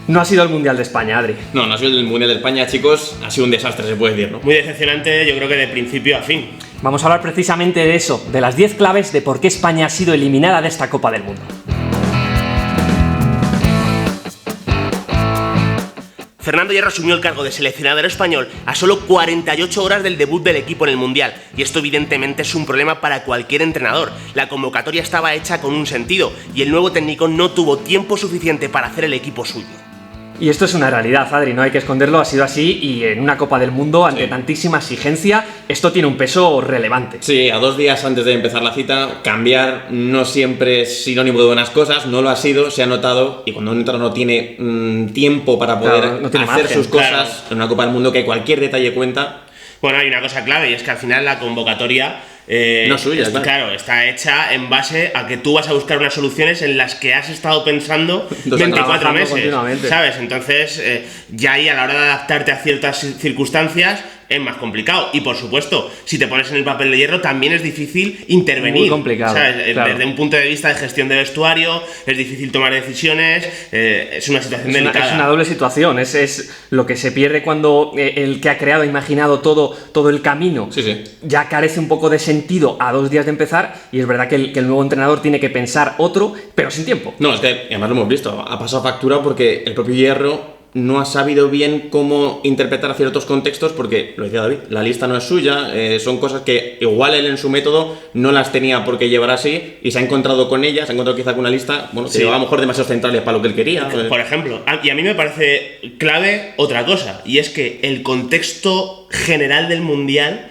No ha sido el Mundial de España, Adri. No ha sido el Mundial de España, chicos. Ha sido un desastre, se puede decir, ¿no? Muy decepcionante, yo creo que de principio a fin. Vamos a hablar precisamente de eso, de las 10 claves de por qué España ha sido eliminada de esta Copa del Mundo. Fernando Hierro asumió el cargo de seleccionador español a solo 48 horas del debut del equipo en el Mundial, y esto evidentemente es un problema para cualquier entrenador. La convocatoria estaba hecha con un sentido, y el nuevo técnico no tuvo tiempo suficiente para hacer el equipo suyo. Y esto es una realidad, Adri, no hay que esconderlo, ha sido así, y en una Copa del Mundo, ante tantísima exigencia, esto tiene un peso relevante. Sí, a 2 días antes de empezar la cita, cambiar no siempre es sinónimo de buenas cosas, no lo ha sido, se ha notado, y cuando un entrenador no tiene tiempo para poder no tiene hacer margen, sus cosas, en una Copa del Mundo que cualquier detalle cuenta. Bueno, hay una cosa clave, y es que al final la convocatoria no suya, claro, está hecha en base a que tú vas a buscar unas soluciones en las que has estado pensando 24 meses, ¿sabes? Entonces, ya ahí a la hora de adaptarte a ciertas circunstancias es más complicado. Y por supuesto, si te pones en el papel de Hierro, también es difícil intervenir. Muy complicado, ¿sabes? claro. Desde un punto de vista de gestión de vestuario, es difícil tomar decisiones, es una situación delicada. Es una doble situación, es lo que se pierde cuando el que ha creado, imaginado todo el camino, ya carece un poco de sentido a 2 días de empezar, y es verdad que el nuevo entrenador tiene que pensar otro, pero sin tiempo. No, es que además lo hemos visto, ha pasado factura porque el propio Hierro no ha sabido bien cómo interpretar ciertos contextos, porque, lo decía David, la lista no es suya, son cosas que igual él en su método no las tenía por qué llevar así, y se ha encontrado con ellas, se ha encontrado quizá con una lista, bueno, que llevaba a lo mejor demasiados centrales para lo que él quería. Por ejemplo, y a mí me parece clave otra cosa, y es que el contexto general del Mundial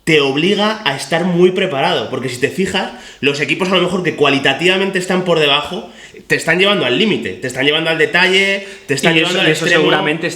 te obliga a estar muy preparado, porque si te fijas, los equipos a lo mejor que cualitativamente están por debajo, te están llevando al límite, te están llevando al detalle, te están llevando al extremo. Seguramente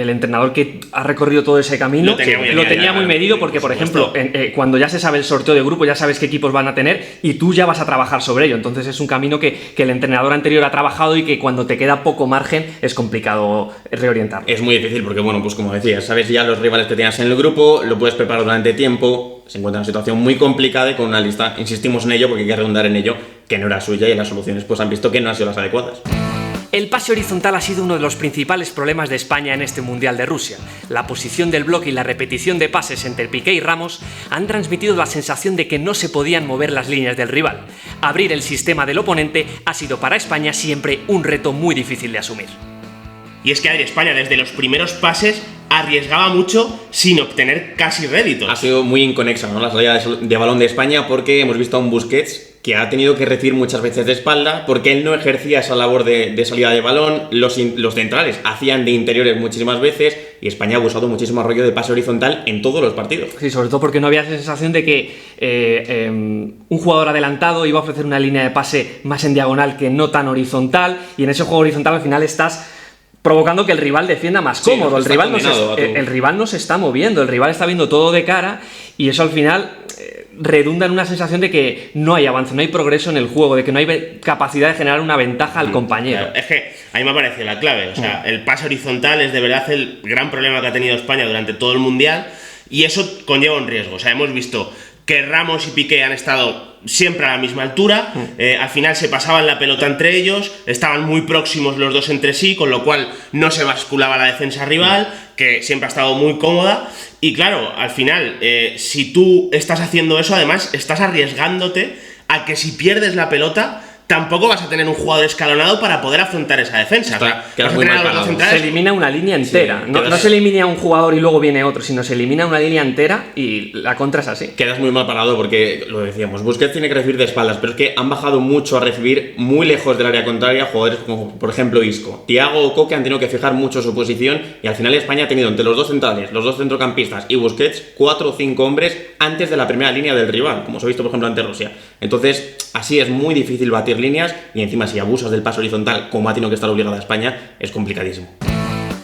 el entrenador que ha recorrido todo ese camino lo tenía muy medido, porque por ejemplo, cuando ya se sabe el sorteo de grupo, ya sabes qué equipos van a tener y tú ya vas a trabajar sobre ello. Entonces es un camino que el entrenador anterior ha trabajado, y que cuando te queda poco margen es complicado reorientar. Es muy difícil porque, bueno, pues como decías, sabes ya los rivales que tienes en el grupo, lo puedes preparar durante tiempo, se encuentra en una situación muy complicada y con una lista, insistimos en ello porque hay que redundar en ello, que no era suya, y las soluciones pues han visto que no han sido las adecuadas. El pase horizontal ha sido uno de los principales problemas de España en este Mundial de Rusia. La posición del bloque y la repetición de pases entre Piqué y Ramos han transmitido la sensación de que no se podían mover las líneas del rival. Abrir el sistema del oponente ha sido para España siempre un reto muy difícil de asumir. Y es que España desde los primeros pases arriesgaba mucho sin obtener casi réditos. Ha sido muy inconexa, ¿no?, la salida de balón de España, porque hemos visto a un Busquets que ha tenido que recibir muchas veces de espalda, porque él no ejercía esa labor de salida de balón, los centrales hacían de interiores muchísimas veces, y España ha abusado muchísimo rollo de pase horizontal en todos los partidos. Sí, sobre todo porque no había esa sensación de que un jugador adelantado iba a ofrecer una línea de pase más en diagonal que no tan horizontal, y en ese juego horizontal al final estás provocando que el rival defienda más cómodo. El rival no se está moviendo, el rival está viendo todo de cara, y eso al final redunda en una sensación de que no hay avance, no hay progreso en el juego, de que no hay capacidad de generar una ventaja al compañero. Claro, es que a mí me parece la clave, o sea, el pase horizontal es de verdad el gran problema que ha tenido España durante todo el Mundial, y eso conlleva un riesgo. O sea, hemos visto que Ramos y Piqué han estado siempre a la misma altura, al final se pasaban la pelota entre ellos, estaban muy próximos los dos entre sí, con lo cual no se basculaba la defensa rival, que siempre ha estado muy cómoda, y claro, al final, si tú estás haciendo eso, además estás arriesgándote a que si pierdes la pelota, tampoco vas a tener un jugador escalonado para poder afrontar esa defensa. Se elimina una línea entera. Sí, no se elimina un jugador y luego viene otro, sino se elimina una línea entera, y la contra es así. Quedas muy mal parado porque, lo decíamos, Busquets tiene que recibir de espaldas, pero es que han bajado mucho a recibir muy lejos del área contraria jugadores como, por ejemplo, Isco. Thiago o Koke han tenido que fijar mucho su posición, y al final España ha tenido entre los dos centrales, los dos centrocampistas y Busquets 4 o 5 hombres antes de la primera línea del rival, como se ha visto por ejemplo ante Rusia. Entonces, así es muy difícil batir líneas, y encima si abusas del paso horizontal, como ha tenido que estar obligada España, es complicadísimo.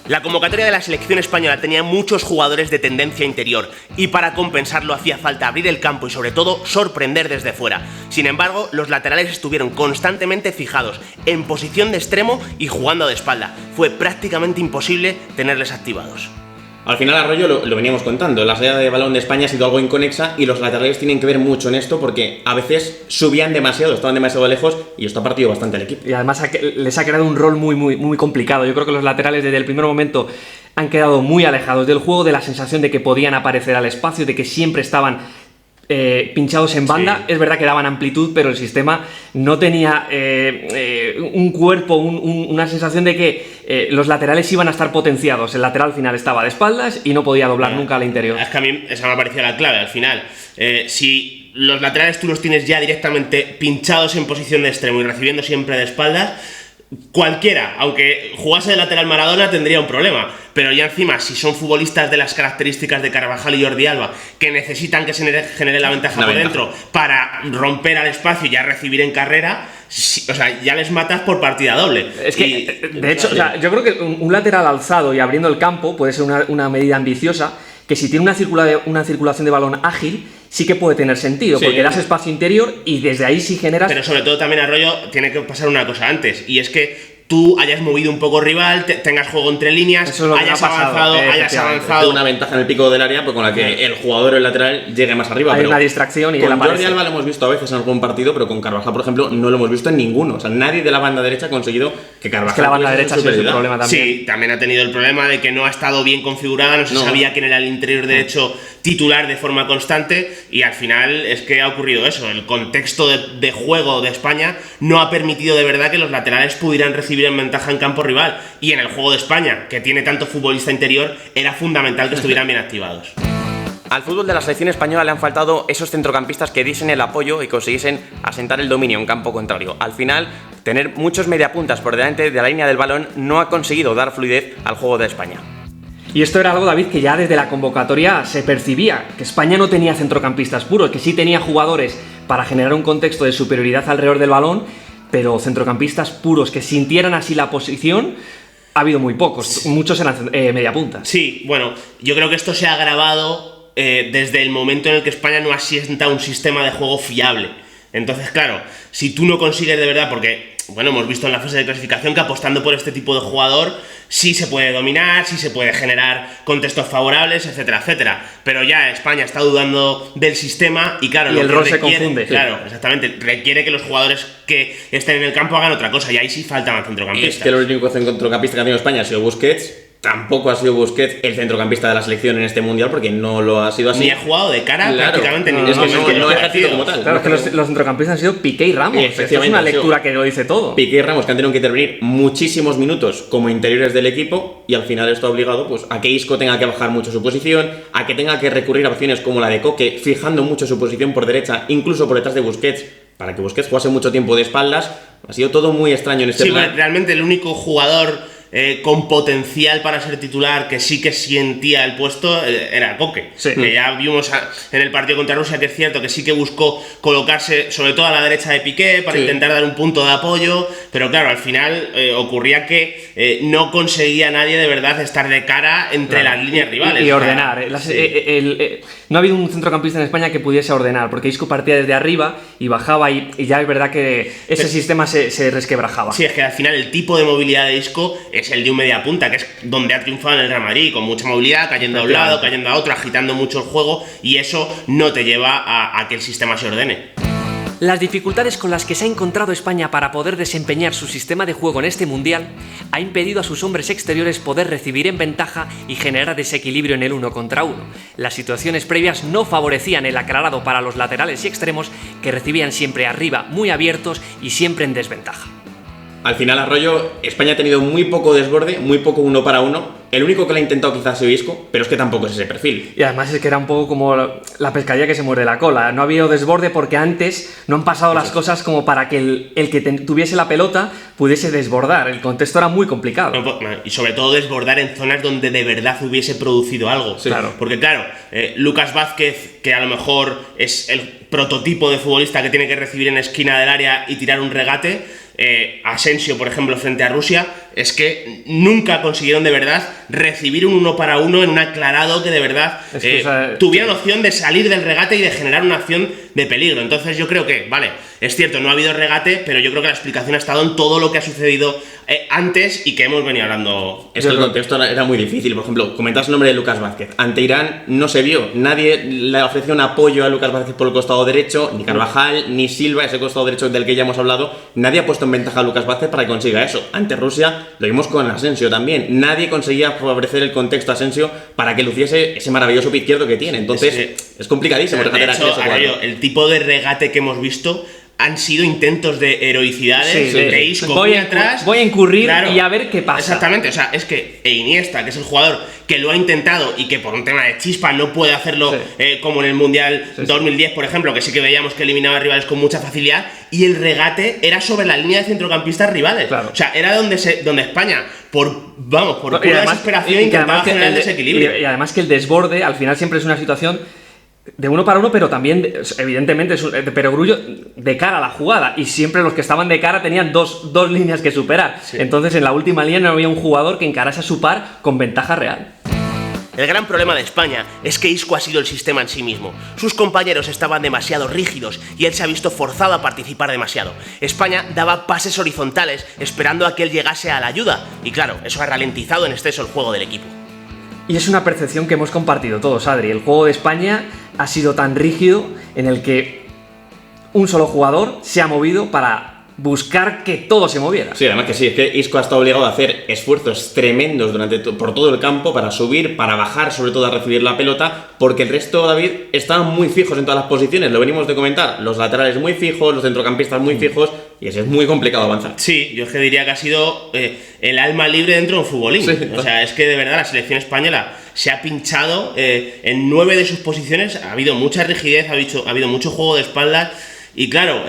La convocatoria de la selección española tenía muchos jugadores de tendencia interior, y para compensarlo hacía falta abrir el campo y sobre todo sorprender desde fuera. Sin embargo, los laterales estuvieron constantemente fijados, en posición de extremo y jugando de espalda. Fue prácticamente imposible tenerles activados. Al final, Arroyo, lo veníamos contando, la salida de balón de España ha sido algo inconexa y los laterales tienen que ver mucho en esto porque a veces subían demasiado, estaban demasiado lejos y esto ha partido bastante al equipo. Y además les ha creado un rol muy complicado. Yo creo que los laterales desde el primer momento han quedado muy alejados del juego, de la sensación de que podían aparecer al espacio, de que siempre estaban pinchados en banda. Sí. Es verdad que daban amplitud, pero el sistema no tenía un cuerpo, una sensación de que los laterales iban a estar potenciados. El lateral al final estaba de espaldas y no podía doblar nunca al interior. Es que a mí esa me parecía la clave al final. Si los laterales tú los tienes ya directamente pinchados en posición de extremo y recibiendo siempre de espaldas, cualquiera, aunque jugase de lateral Maradona, tendría un problema. Pero ya encima, si son futbolistas de las características de Carvajal y Jordi Alba, que necesitan que se genere la ventaja por dentro para romper al espacio y ya recibir en carrera, o sea, ya les matas por partida doble. Es que, de hecho, o sea, yo creo que un lateral alzado y abriendo el campo puede ser una medida ambiciosa, que si tiene una circulación de balón ágil, sí que puede tener sentido, porque das espacio interior y desde ahí sí generas... Pero sobre todo también, Arroyo, tiene que pasar una cosa antes, y es que tú hayas movido un poco rival, tengas juego entre líneas, es hayas avanzado. Una ventaja en el pico del área, pues con la que el jugador o el lateral llegue más arriba. Hay pero una distracción y con Jordi Alba lo hemos visto a veces en algún partido, pero con Carvajal, por ejemplo, no lo hemos visto en ninguno. O sea, nadie de la banda derecha ha conseguido que Carvajal... Es que la banda derecha ha sido el problema también. Sí, también ha tenido el problema de que no ha estado bien configurada, no se sabía quién era el interior derecho titular de forma constante, y al final es que ha ocurrido eso. El contexto de juego de España no ha permitido de verdad que los laterales pudieran recibir en ventaja en campo rival, y en el juego de España, que tiene tanto futbolista interior, era fundamental que estuvieran bien activados. Al fútbol de la selección española le han faltado esos centrocampistas que diesen el apoyo y consiguiesen asentar el dominio en campo contrario. Al final, tener muchos mediapuntas por delante de la línea del balón no ha conseguido dar fluidez al juego de España. Y esto era algo, David, que ya desde la convocatoria se percibía, que España no tenía centrocampistas puros, que sí tenía jugadores para generar un contexto de superioridad alrededor del balón, pero centrocampistas puros que sintieran así la posición, ha habido muy pocos, muchos eran mediapuntas. Sí, bueno, yo creo que esto se ha agravado desde el momento en el que España no asienta un sistema de juego fiable. Entonces, claro, si tú no consigues de verdad, porque, bueno, hemos visto en la fase de clasificación que apostando por este tipo de jugador sí se puede dominar, sí se puede generar contextos favorables, etcétera, etcétera. Pero ya España está dudando del sistema y, claro, y el rol se confunde. Claro, exactamente. Requiere que los jugadores que estén en el campo hagan otra cosa, y ahí sí faltan centrocampistas. Es que el único centrocampista que ha tenido España ha sido Busquets. Tampoco ha sido Busquets el centrocampista de la selección en este mundial, porque no lo ha sido así. Ni ha jugado de cara, claro, prácticamente ni. Es que no ha ejercido como tal. Claro, es que los centrocampistas han sido Piqué y Ramos. Esto es una lectura que lo dice todo. Piqué y Ramos, que han tenido que intervenir muchísimos minutos como interiores del equipo, y al final esto ha obligado pues, a que Isco tenga que bajar mucho su posición, a que tenga que recurrir a opciones como la de Koke, fijando mucho su posición por derecha, incluso por detrás de Busquets, para que Busquets jugase mucho tiempo de espaldas. Ha sido todo muy extraño en este plan. Sí, realmente el único jugador con potencial para ser titular que sí sentía el puesto era Koke, que ya vimos en el partido contra Rusia, que es cierto que sí que buscó colocarse sobre todo a la derecha de Piqué para intentar dar un punto de apoyo, pero claro, al final ocurría que no conseguía nadie de verdad estar de cara entre las líneas rivales y ordenar. No ha habido un centrocampista en España que pudiese ordenar, porque Isco partía desde arriba y bajaba, y ya es verdad que ese sistema se resquebrajaba. Sí, es que al final el tipo de movilidad de Isco es el de un mediapunta, que es donde ha triunfado en el Real Madrid, con mucha movilidad, cayendo a un lado, cayendo a otro, agitando mucho el juego, y eso no te lleva a que el sistema se ordene. Las dificultades con las que se ha encontrado España para poder desempeñar su sistema de juego en este mundial ha impedido a sus hombres exteriores poder recibir en ventaja y generar desequilibrio en el 1 contra 1. Las situaciones previas no favorecían el aclarado para los laterales y extremos, que recibían siempre arriba, muy abiertos y siempre en desventaja. Al final, Arroyo, España ha tenido muy poco desborde, muy poco 1 para 1. El único que lo ha intentado quizás ha sido Isco, pero es que tampoco es ese perfil. Y además es que era un poco como la pescadilla que se muerde la cola. No ha habido desborde porque antes no han pasado las cosas como para que el que tuviese la pelota pudiese desbordar. El contexto era muy complicado. Y sobre todo desbordar en zonas donde de verdad hubiese producido algo. Sí, claro. Porque claro, Lucas Vázquez, que a lo mejor es el prototipo de futbolista que tiene que recibir en esquina del área y tirar un regate, Asensio, por ejemplo, frente a Rusia, es que nunca consiguieron de verdad recibir un 1 para 1 en un aclarado que de verdad tuvieran opción de salir del regate y de generar una acción de peligro. Entonces yo creo que, vale, es cierto, no ha habido regate, pero yo creo que la explicación ha estado en todo lo que ha sucedido antes y que hemos venido hablando. Es que el contexto era muy difícil. Por ejemplo, comentas el nombre de Lucas Vázquez. Ante Irán no se vio. Nadie le ofreció un apoyo a Lucas Vázquez por el costado derecho, ni Carvajal, ni Silva, ese costado derecho del que ya hemos hablado. Nadie ha puesto en ventaja a Lucas Vázquez para que consiga eso. Ante Rusia lo vimos con Asensio también. Nadie conseguía favorecer el contexto a Asensio para que luciese ese maravilloso pie izquierdo que tiene. Entonces, es complicadísimo. De hecho, el tipo de regate que hemos visto han sido intentos de heroicidades, de Isco voy atrás. Voy a incurrir y a ver qué pasa. Exactamente, o sea, es que Iniesta, que es el jugador que lo ha intentado y que por un tema de chispa no puede hacerlo como en el Mundial 2010, por ejemplo, que sí que veíamos que eliminaba a rivales con mucha facilidad, y el regate era sobre la línea de centrocampistas rivales. Claro. O sea, era donde España, por pura desesperación, intentaba generar el desequilibrio. Y además que el desborde, al final siempre es una situación de 1 para 1, pero también, evidentemente, es de perogrullo de cara a la jugada. Y siempre los que estaban de cara tenían dos líneas que superar. Sí. Entonces, en la última línea no había un jugador que encarase a su par con ventaja real. El gran problema de España es que Isco ha sido el sistema en sí mismo. Sus compañeros estaban demasiado rígidos y él se ha visto forzado a participar demasiado. España daba pases horizontales esperando a que él llegase a la ayuda. Y claro, eso ha ralentizado en exceso el juego del equipo. Y es una percepción que hemos compartido todos, Adri. El juego de España ha sido tan rígido en el que un solo jugador se ha movido para buscar que todo se moviera. Sí, además que sí, es que Isco ha estado obligado a hacer esfuerzos tremendos por todo el campo para subir, para bajar, sobre todo a recibir la pelota, porque el resto, David, estaban muy fijos en todas las posiciones, lo venimos de comentar, los laterales muy fijos, los centrocampistas muy fijos, y es muy complicado avanzar. Sí, yo que diría que ha sido el alma libre dentro de un futbolín. Sí, o sea, es que de verdad la selección española se ha pinchado en 9 de sus posiciones, ha habido mucha rigidez, ha habido mucho juego de espaldas, y claro,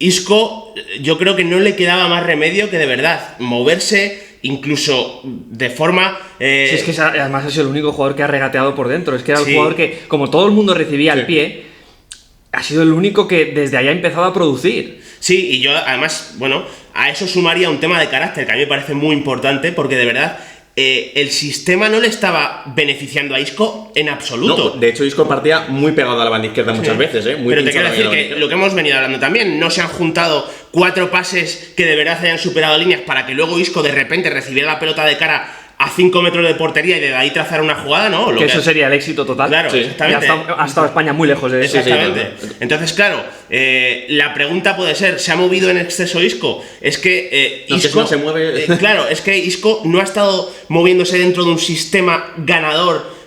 Isco, yo creo que no le quedaba más remedio que de verdad moverse, incluso de forma... Sí, es que además ha sido el único jugador que ha regateado por dentro. Es que era el jugador que, como todo el mundo recibía al pie, ha sido el único que desde ahí ha empezado a producir. Sí, y yo además, bueno, a eso sumaría un tema de carácter que a mí me parece muy importante, porque de verdad... el sistema no le estaba beneficiando a Isco en absoluto. No, de hecho, Isco partía muy pegado a la banda izquierda muchas veces, muy pero te quiero decir que lo que hemos venido hablando también, no se han juntado 4 pases que de verdad hayan superado líneas para que luego Isco de repente recibiera la pelota de cara a 5 metros de portería y de ahí trazar una jugada, ¿no? Que eso sería el éxito total. Claro, exactamente. Ha estado España muy lejos de eso. Exactamente. Entonces, claro, la pregunta puede ser, ¿se ha movido en exceso Isco? Es que Isco... no se mueve... claro, es que Isco no ha estado moviéndose dentro de un sistema ganador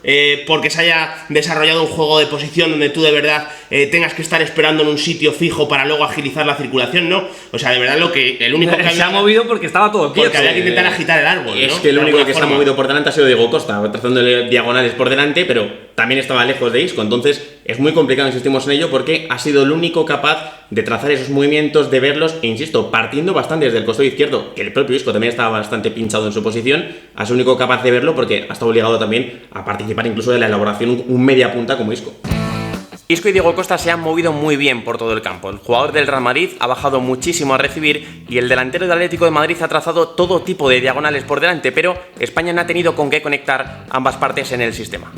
porque se haya desarrollado un juego de posición donde tú de verdad tengas que estar esperando en un sitio fijo para luego agilizar la circulación, no. O sea, de verdad el único que se ha movido porque estaba todo quieto. Porque había que intentar agitar el árbol, Es ¿no? que el único que se ha movido por delante ha sido Diego Costa, trazándole diagonales por delante, pero también estaba lejos de Isco. Entonces es muy complicado, insistimos en ello, porque ha sido el único capaz de trazar esos movimientos, de verlos, e insisto, partiendo bastante desde el costado izquierdo, que el propio Isco también estaba bastante pinchado en su posición, ha sido el único capaz de verlo porque ha estado obligado también a participar incluso de la elaboración un media punta como Isco. Isco y Diego Costa se han movido muy bien por todo el campo. El jugador del Real Madrid ha bajado muchísimo a recibir y el delantero del Atlético de Madrid ha trazado todo tipo de diagonales por delante, pero España no ha tenido con qué conectar ambas partes en el sistema.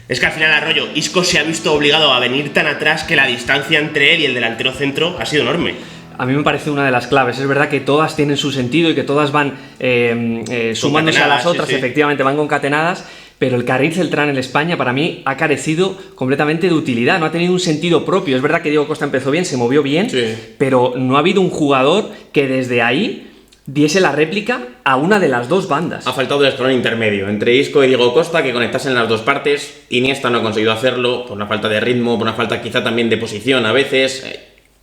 Es que al final, Arroyo, Isco se ha visto obligado a venir tan atrás que la distancia entre él y el delantero centro ha sido enorme. A mí me parece una de las claves. Es verdad que todas tienen su sentido y que todas van sumándose a las otras, efectivamente van concatenadas, pero el carril central en España para mí ha carecido completamente de utilidad, no ha tenido un sentido propio. Es verdad que Diego Costa empezó bien, se movió bien, pero no ha habido un jugador que desde ahí diese la réplica a una de las dos bandas. Ha faltado el escalón intermedio entre Isco y Diego Costa que conectasen las dos partes. Iniesta no ha conseguido hacerlo por una falta de ritmo, por una falta quizá también de posición a veces.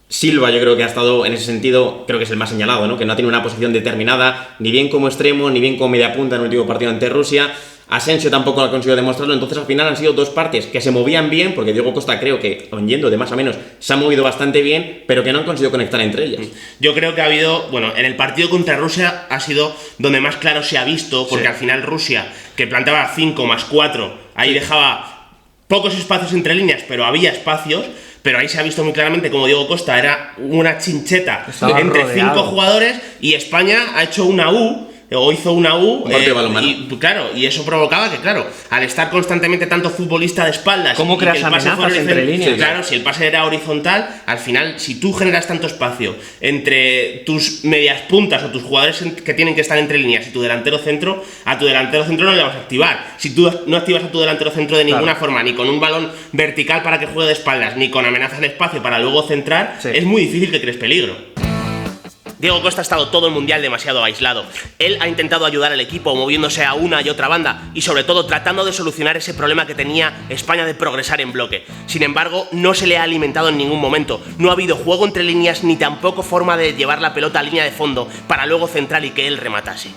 Silva yo creo que ha estado en ese sentido, creo que es el más señalado, ¿no? Que no tiene una posición determinada, ni bien como extremo, ni bien como media punta en el último partido ante Rusia. Asensio tampoco ha conseguido demostrarlo, entonces al final han sido dos partes que se movían bien, porque Diego Costa creo que, yendo de más a menos, se ha movido bastante bien, pero que no han conseguido conectar entre ellas. Yo creo que ha habido, bueno, en el partido contra Rusia ha sido donde más claro se ha visto, porque al final Rusia, que planteaba 5 más 4, ahí dejaba pocos espacios entre líneas, pero había espacios. Pero ahí se ha visto muy claramente como Diego Costa era una chincheta entre 5 jugadores y España ha hecho una U o hizo una U. Un partido de balonmano. Y eso provocaba que, claro, al estar constantemente tanto futbolista de espaldas. ¿Cómo creas amenazas entre líneas? Claro, si el pase era horizontal, al final, si tú generas tanto espacio entre tus medias puntas o tus jugadores que tienen que estar entre líneas y tu delantero centro, a tu delantero centro no le vas a activar. Si tú no activas a tu delantero centro de ninguna forma, ni con un balón vertical para que juegue de espaldas, ni con amenazas al espacio para luego centrar, es muy difícil que crees peligro. Diego Costa ha estado todo el mundial demasiado aislado. Él ha intentado ayudar al equipo moviéndose a una y otra banda y sobre todo tratando de solucionar ese problema que tenía España de progresar en bloque. Sin embargo, no se le ha alimentado en ningún momento. No ha habido juego entre líneas ni tampoco forma de llevar la pelota a línea de fondo para luego centrar y que él rematase.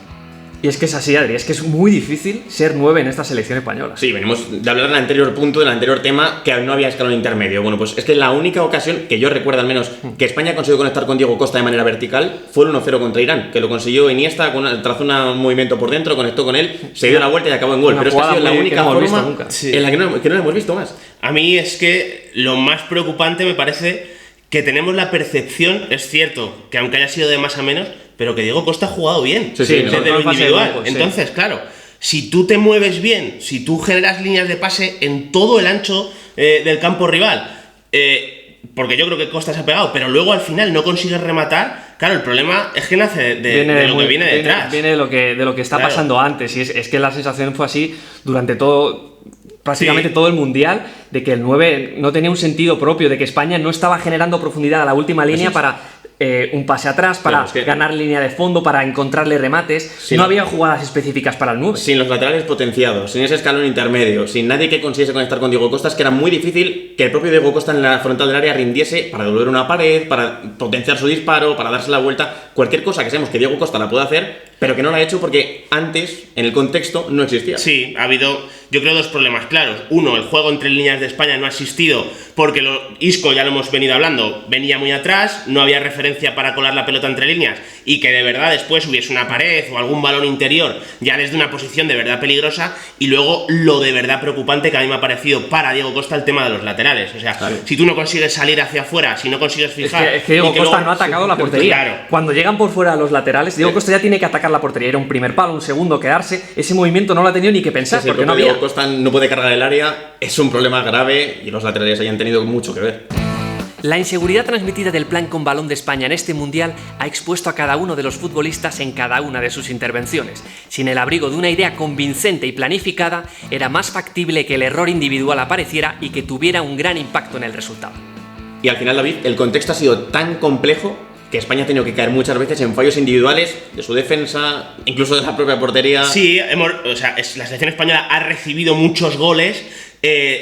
Y es que es así, Adri, es que es muy difícil ser 9 en esta selección española. Sí, venimos de hablar del anterior punto, del anterior tema, que no había escalón intermedio. Bueno, pues es que la única ocasión que yo recuerdo al menos que España ha conseguido conectar con Diego Costa de manera vertical fue el 1-0 contra Irán, que lo consiguió Iniesta, trazó un movimiento por dentro, conectó con él, se dio la vuelta y acabó en gol. Pero es que ha sido la única forma en la que no lo hemos visto más. A mí es que lo más preocupante me parece que tenemos la percepción, es cierto, que aunque haya sido de más a menos, pero que Diego Costa ha jugado bien desde lo individual. Entonces, claro, si tú te mueves bien, si tú generas líneas de pase en todo el ancho del campo rival, porque yo creo que Costa se ha pegado, pero luego al final no consigues rematar, claro, el problema es que nace de lo que viene detrás. Viene de lo que está pasando antes, y es que la sensación fue así durante prácticamente todo el mundial, de que el 9 no tenía un sentido propio, de que España no estaba generando profundidad a la última línea para un pase atrás, para ganar línea de fondo, para encontrarle remates. No había jugadas específicas para el 9. Sin los laterales potenciados, sin ese escalón intermedio, sin nadie que consiguiese conectar con Diego Costa, es que era muy difícil que el propio Diego Costa en la frontal del área rindiese para devolver una pared, para potenciar su disparo, para darse la vuelta, cualquier cosa que sabemos que Diego Costa la puede hacer, pero que no la ha hecho porque antes, en el contexto, no existía. Sí, ha habido, yo creo, dos problemas claros. Uno, el juego entre líneas de España no ha existido porque Isco, ya lo hemos venido hablando, venía muy atrás, no había referencia para colar la pelota entre líneas y que de verdad después hubiese una pared o algún balón interior ya desde una posición de verdad peligrosa. Y luego lo de verdad preocupante que a mí me ha parecido para Diego Costa el tema de los laterales. O sea, si tú no consigues salir hacia afuera, si no consigues fijar... Es que Diego Costa no ha atacado la portería. Claro. Cuando llegan por fuera los laterales, Diego Costa ya tiene que atacar la portería. Era un primer palo, un segundo, quedarse. Ese movimiento no lo ha tenido ni que pensar, Sí, porque no había... Diego Costa no puede cargar el área, es un problema grave y los laterales hayan tenido mucho que ver. La inseguridad transmitida del plan con balón de España en este mundial ha expuesto a cada uno de los futbolistas en cada una de sus intervenciones. Sin el abrigo de una idea convincente y planificada, era más factible que el error individual apareciera y que tuviera un gran impacto en el resultado. Y al final, David, el contexto ha sido tan complejo que España ha tenido que caer muchas veces en fallos individuales de su defensa, incluso de la propia portería. Sí, la selección española ha recibido muchos goles,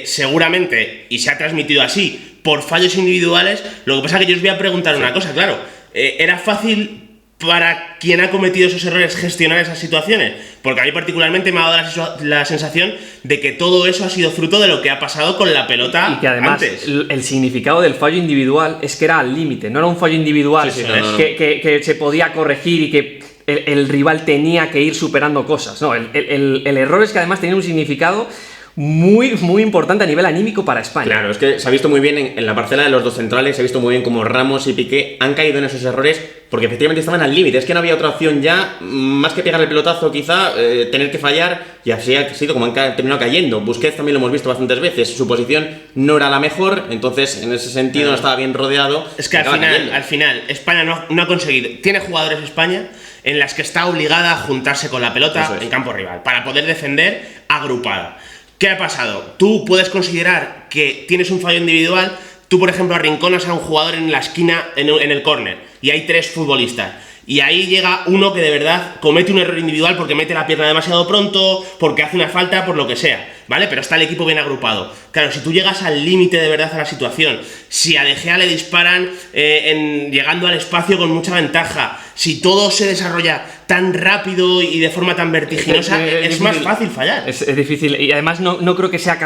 seguramente, y se ha transmitido así, por fallos individuales. Lo que pasa es que yo os voy a preguntar una cosa, claro. ¿Era fácil para quien ha cometido esos errores gestionar esas situaciones? Porque a mí particularmente me ha dado la sensación de que todo eso ha sido fruto de lo que ha pasado con la pelota y que además antes. El significado del fallo individual es que era al límite, no era un fallo individual que se podía corregir y que el rival tenía que ir superando cosas. No, el error es que además tenía un significado muy, muy importante a nivel anímico para España. Claro, es que se ha visto muy bien en la parcela de los dos centrales, se ha visto muy bien como Ramos y Piqué han caído en esos errores porque efectivamente estaban al límite, es que no había otra opción ya, más que pegar el pelotazo quizá, tener que fallar, y así ha sido como han terminado cayendo. Busquets también lo hemos visto bastantes veces, su posición no era la mejor, entonces en ese sentido no estaba bien rodeado. Es que al final España no ha conseguido, tiene jugadores España en las que está obligada a juntarse con la pelota en campo rival, para poder defender agrupada. ¿Qué ha pasado? Tú puedes considerar que tienes un fallo individual. Tú, por ejemplo, arrinconas a un jugador en la esquina, en el córner, y hay 3 futbolistas. Y ahí llega uno que de verdad comete un error individual porque mete la pierna demasiado pronto, porque hace una falta, por lo que sea, ¿vale? Pero está el equipo bien agrupado. Claro, si tú llegas al límite de verdad a la situación, si a De Gea le disparan llegando al espacio con mucha ventaja, si todo se desarrolla tan rápido y de forma tan vertiginosa, es más fácil fallar. Es difícil, y además no creo que sea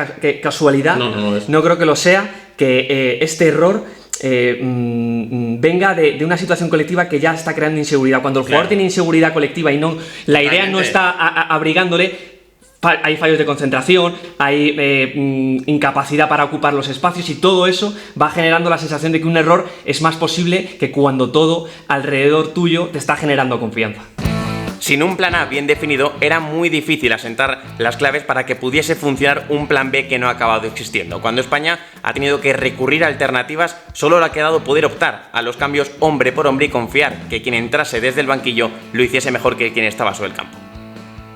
casualidad, no creo que lo sea, que este error venga de una situación colectiva que ya está creando inseguridad. Cuando el jugador tiene inseguridad colectiva y la idea no está abrigándole, hay fallos de concentración, hay incapacidad para ocupar los espacios, y todo eso va generando la sensación de que un error es más posible que cuando todo alrededor tuyo te está generando confianza. Sin un plan A bien definido, era muy difícil asentar las claves para que pudiese funcionar un plan B que no ha acabado existiendo. Cuando España ha tenido que recurrir a alternativas, solo le ha quedado poder optar a los cambios hombre por hombre y confiar que quien entrase desde el banquillo lo hiciese mejor que quien estaba sobre el campo.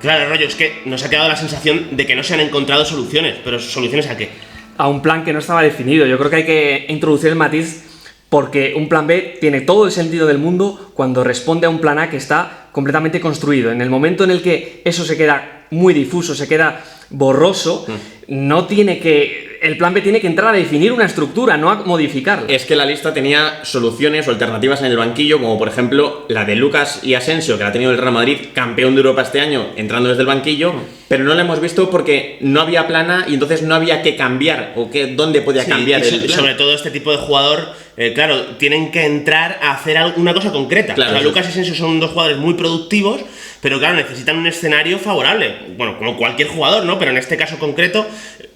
Claro, rollo, es que nos ha quedado la sensación de que no se han encontrado soluciones, pero ¿soluciones a qué? A un plan que no estaba definido. Yo creo que hay que introducir el matiz porque un plan B tiene todo el sentido del mundo cuando responde a un plan A que está completamente construido. En el momento en el que eso se queda muy difuso, se queda borroso, el plan B tiene que entrar a definir una estructura, no a modificarla. Es que la lista tenía soluciones o alternativas en el banquillo, como por ejemplo la de Lucas y Asensio, que la ha tenido el Real Madrid, campeón de Europa este año, entrando desde el banquillo, pero no la hemos visto porque no había plan A y entonces no había que cambiar, o dónde podía cambiar el plan. Sobre todo este tipo de jugador, claro, tienen que entrar a hacer una cosa concreta. Claro, o sea, Lucas y Asensio son dos jugadores muy productivos, pero claro, necesitan un escenario favorable. Bueno, como cualquier jugador, ¿no? Pero en este caso concreto,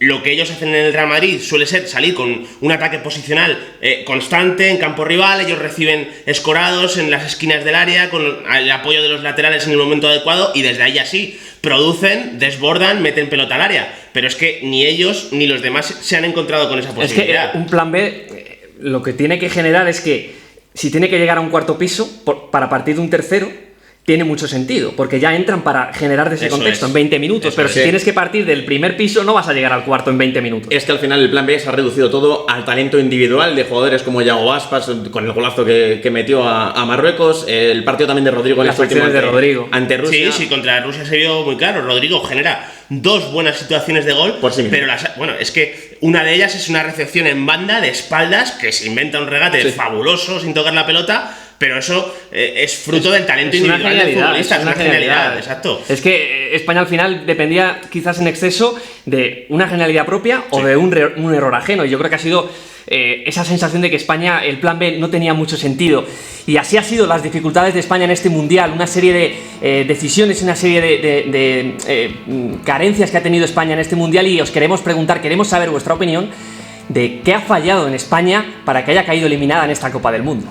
lo que ellos hacen en el Real Madrid suele ser salir con un ataque posicional constante en campo rival. Ellos reciben escorados en las esquinas del área con el apoyo de los laterales en el momento adecuado y desde ahí así producen, desbordan, meten pelota al área. Pero es que ni ellos ni los demás se han encontrado con esa posibilidad. Es que un plan B lo que tiene que generar es que si tiene que llegar a un cuarto piso para partir de un tercero, tiene mucho sentido, porque ya entran para generar de ese contexto en 20 minutos, pero si tienes que partir del primer piso no vas a llegar al cuarto en 20 minutos. Es que al final el plan B se ha reducido todo al talento individual de jugadores como Yago Aspas, con el golazo que metió a Marruecos, el partido también de Rodrigo en las acciones de Rodrigo ante Rusia. Sí, contra Rusia se vio muy claro. Rodrigo genera dos buenas situaciones de gol, por sí mismo. Pero es que una de ellas es una recepción en banda de espaldas que se inventa un regate fabuloso sin tocar la pelota. Pero eso es fruto del talento individual del futbolista, es una genialidad, exacto. Es que España al final dependía quizás en exceso de una genialidad propia o de un error ajeno. Y yo creo que ha sido esa sensación de que España, el plan B no tenía mucho sentido. Y así ha sido las dificultades de España en este Mundial, una serie de decisiones, una serie de carencias que ha tenido España en este Mundial y os queremos preguntar, queremos saber vuestra opinión de qué ha fallado en España para que haya caído eliminada en esta Copa del Mundo.